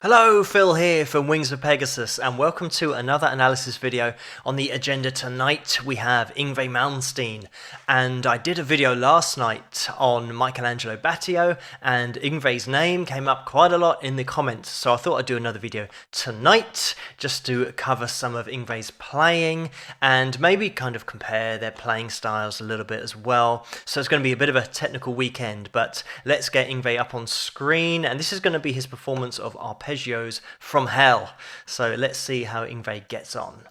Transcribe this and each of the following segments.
Hello, Phil here from Wings of Pegasus, and welcome to another analysis video. On the agenda tonight we have Yngwie Malmsteen, and I did a video last night on Michelangelo Battio, and Yngwie's name came up quite a lot in the comments, so I thought I'd do another video tonight just to cover some of Yngwie's playing and maybe kind of compare their playing styles a little bit as well. So it's going to be a bit of a technical weekend, but let's get Yngwie up on screen, and this is going to be his performance of arpeggio from hell. So let's see how Yngwie gets on.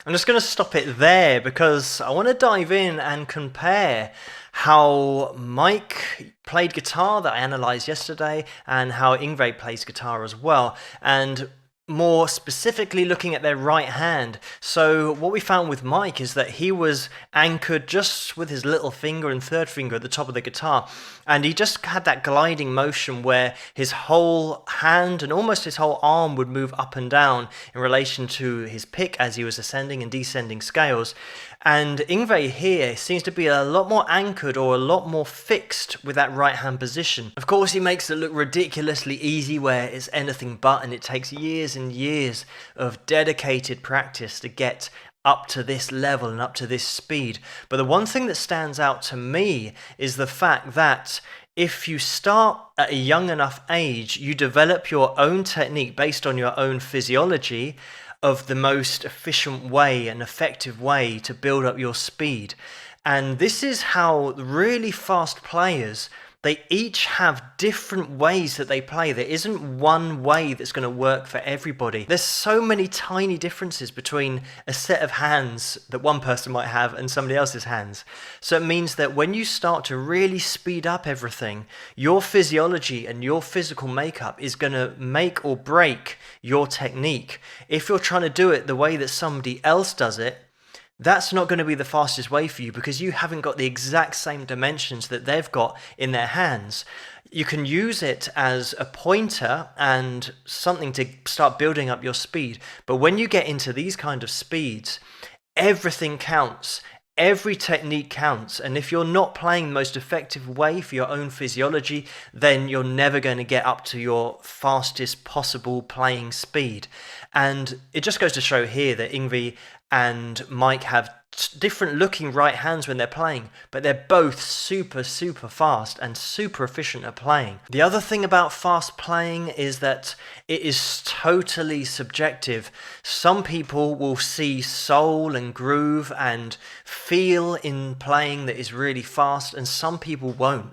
I'm just going to stop it there because I want to dive in and compare how Mike played guitar that I analysed yesterday and how Yngwie plays guitar as well, and more specifically looking at their right hand. So what we found with Mike is that he was anchored just with his little finger and third finger at the top of the guitar, and he just had that gliding motion where his whole hand and almost his whole arm would move up and down in relation to his pick as he was ascending and descending scales. And Yngwie here seems to be a lot more anchored or a lot more fixed with that right hand position. Of course, he makes it look ridiculously easy where it's anything but, and it takes years and years of dedicated practice to get up to this level and up to this speed. But the one thing that stands out to me is the fact that if you start at a young enough age, you develop your own technique based on your own physiology of the most efficient way and effective way to build up your speed. And this is how really fast players, they each have different ways that they play. There isn't one way that's going to work for everybody. There's so many tiny differences between a set of hands that one person might have and somebody else's hands. So it means that when you start to really speed up everything, your physiology and your physical makeup is going to make or break your technique. If you're trying to do it the way that somebody else does it, that's not going to be the fastest way for you because you haven't got the exact same dimensions that they've got in their hands. You can use it as a pointer and something to start building up your speed. But when you get into these kind of speeds, everything counts. Every technique counts, and if you're not playing the most effective way for your own physiology, then you're never going to get up to your fastest possible playing speed. And it just goes to show here that Yngwie and Mike have different looking right hands when they're playing, but they're both super fast and super efficient at playing. The other thing about fast playing is that it is totally subjective. Some people will see soul and groove and feel in playing that is really fast, and some people won't.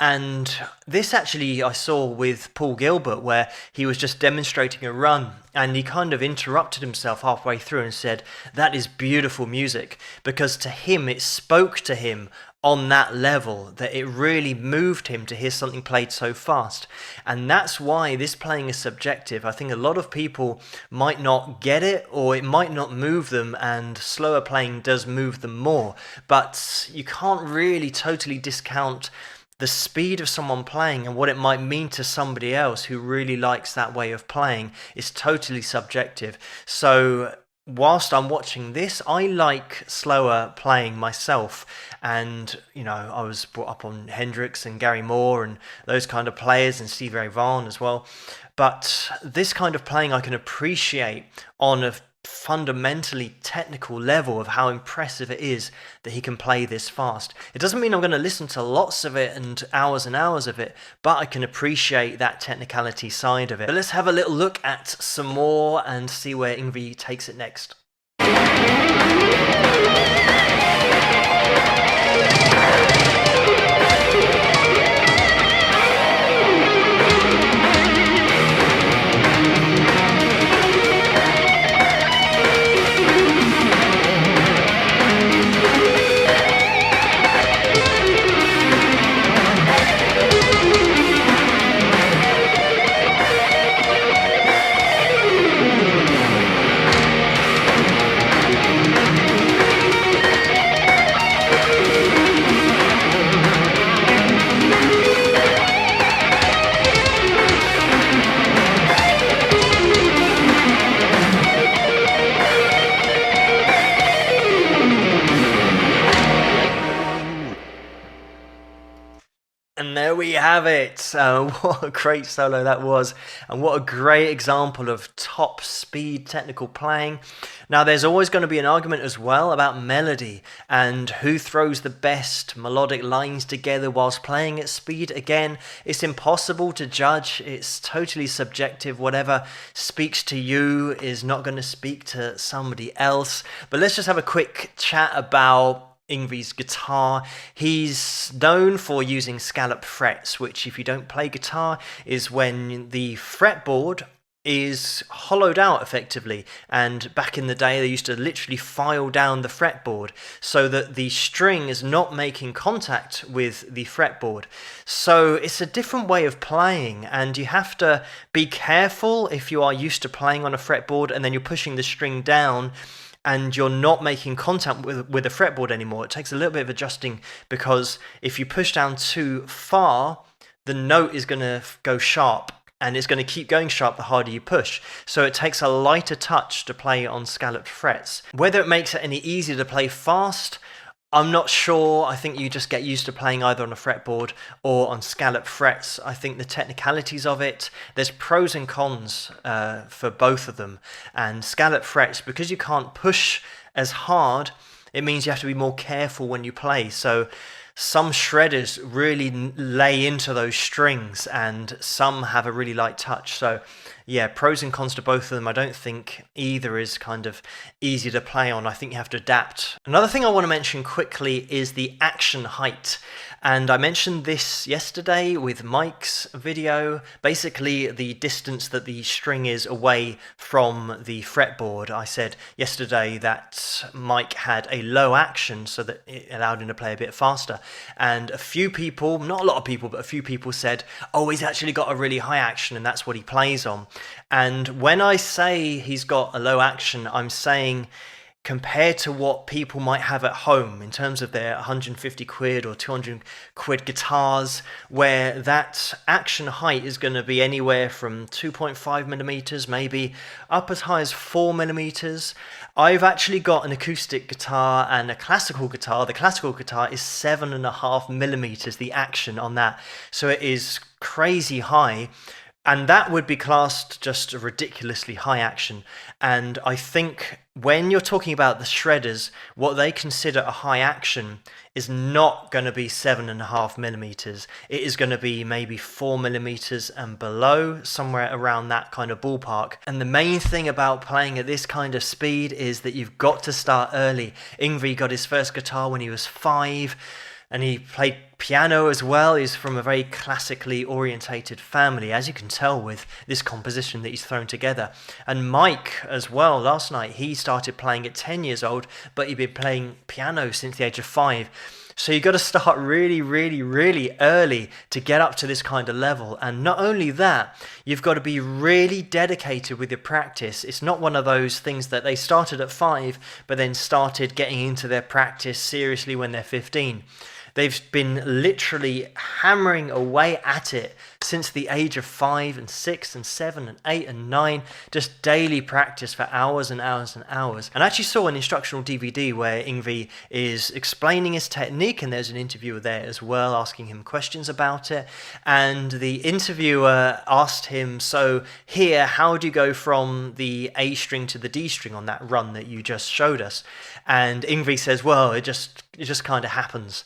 And this actually I saw with Paul Gilbert, where he was just demonstrating a run and he kind of interrupted himself halfway through and said, "That is beautiful music," because to him it spoke to him on that level, that it really moved him to hear something played so fast. And that's why this playing is subjective. I think a lot of people might not get it, or it might not move them, and slower playing does move them more. But you can't really totally discount the speed of someone playing and what it might mean to somebody else who really likes that way of playing. Is totally subjective. So whilst I'm watching this, I like slower playing myself. And, you know, I was brought up on Hendrix and Gary Moore and those kind of players, and Stevie Ray Vaughan as well. But this kind of playing I can appreciate on a fundamentally technical level of how impressive it is that he can play this fast. It doesn't mean I'm going to listen to lots of it and hours of it, but I can appreciate that technicality side of it. But let's have a little look at some more and see where Yngwie takes it next. And there we have it. What a great solo that was, and what a great example of top speed technical playing. Now there's always going to be an argument as well about melody and who throws the best melodic lines together whilst playing at speed. Again, it's impossible to judge. It's totally subjective. Whatever speaks to you is not going to speak to somebody else. But let's just have a quick chat about Yngwie's guitar. He's known for using scallop frets, which, if you don't play guitar, is when the fretboard is hollowed out effectively, and back in the day they used to literally file down the fretboard so that the string is not making contact with the fretboard. So it's a different way of playing, and you have to be careful if you are used to playing on a fretboard and then you're pushing the string down and you're not making contact with the fretboard anymore. It takes a little bit of adjusting, because if you push down too far, the note is going to go sharp, and it's going to keep going sharp the harder you push. So it takes a lighter touch to play on scalloped frets. Whether it makes it any easier to play fast, I'm not sure. I think you just get used to playing either on a fretboard or on scalloped frets. I think the technicalities of it, there's pros and cons for both of them. And scalloped frets, because you can't push as hard, it means you have to be more careful when you play. So some shredders really lay into those strings, and some have a really light touch. So yeah, pros and cons to both of them. I don't think either is kind of easy to play on. I think you have to adapt. Another thing I want to mention quickly is the action height. And I mentioned this yesterday with Mike's video. Basically, the distance that the string is away from the fretboard. I said yesterday that Mike had a low action so that it allowed him to play a bit faster. And a few people, not a lot of people, but a few people said, oh, he's actually got a really high action and that's what he plays on. And when I say he's got a low action, I'm saying compared to what people might have at home in terms of their 150 quid or 200 quid guitars, where that action height is going to be anywhere from 2.5 millimeters, maybe up as high as 4 millimeters. I've actually got an acoustic guitar and a classical guitar. The classical guitar is 7.5 millimeters, the action on that. So it is crazy high. And that would be classed just a ridiculously high action. And I think when you're talking about the shredders, what they consider a high action is not going to be 7.5 millimeters. It is going to be maybe 4 millimeters and below, somewhere around that kind of ballpark. And the main thing about playing at this kind of speed is that you've got to start early. Yngwie got his first guitar when he was 5. And he played piano as well. He's from a very classically orientated family, as you can tell with this composition that he's thrown together. And Mike as well, last night, he started playing at 10 years old, but he'd been playing piano since the age of 5. So you've got to start really, really, really early to get up to this kind of level. And not only that, you've got to be really dedicated with your practice. It's not one of those things that they started at 5, but then started getting into their practice seriously when they're 15. They've been literally hammering away at it since the age of 5 and 6 and 7 and 8 and 9, just daily practice for hours and hours and hours. And I actually saw an instructional DVD where Yngwie is explaining his technique, and there's an interviewer there as well asking him questions about it. And the interviewer asked him, so here, how do you go from the A string to the D string on that run that you just showed us? And Yngwie says, well, it just kind of happens.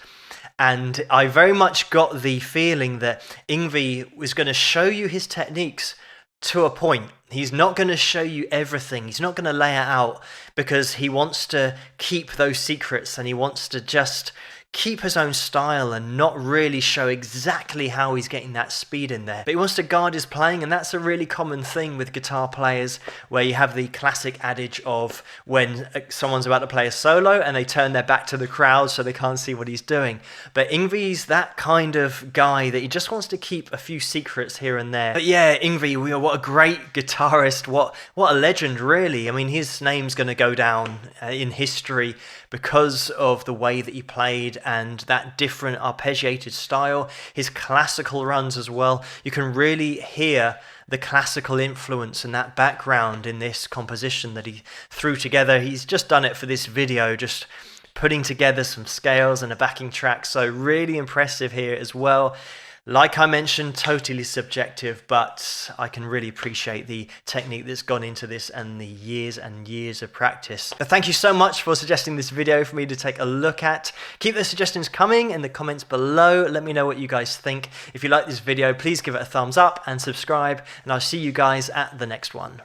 And I very much got the feeling that Yngwie was going to show you his techniques to a point. He's not going to show you everything. He's not going to lay it out because he wants to keep those secrets, and he wants to just keep his own style and not really show exactly how he's getting that speed in there. But he wants to guard his playing, and that's a really common thing with guitar players, where you have the classic adage of when someone's about to play a solo and they turn their back to the crowd so they can't see what he's doing. But Yngwie's that kind of guy that he just wants to keep a few secrets here and there. But yeah, Yngwie, what a great guitarist, what a legend really. I mean, his name's going to go down in history because of the way that he played and that different arpeggiated style, his classical runs as well. You can really hear the classical influence and that background in this composition that he threw together. He's just done it for this video, just putting together some scales and a backing track. So really impressive here as well. Like I mentioned, totally subjective, but I can really appreciate the technique that's gone into this and the years and years of practice. But thank you so much for suggesting this video for me to take a look at. Keep the suggestions coming in the comments below. Let me know what you guys think. If you like this video, please give it a thumbs up and subscribe, and I'll see you guys at the next one.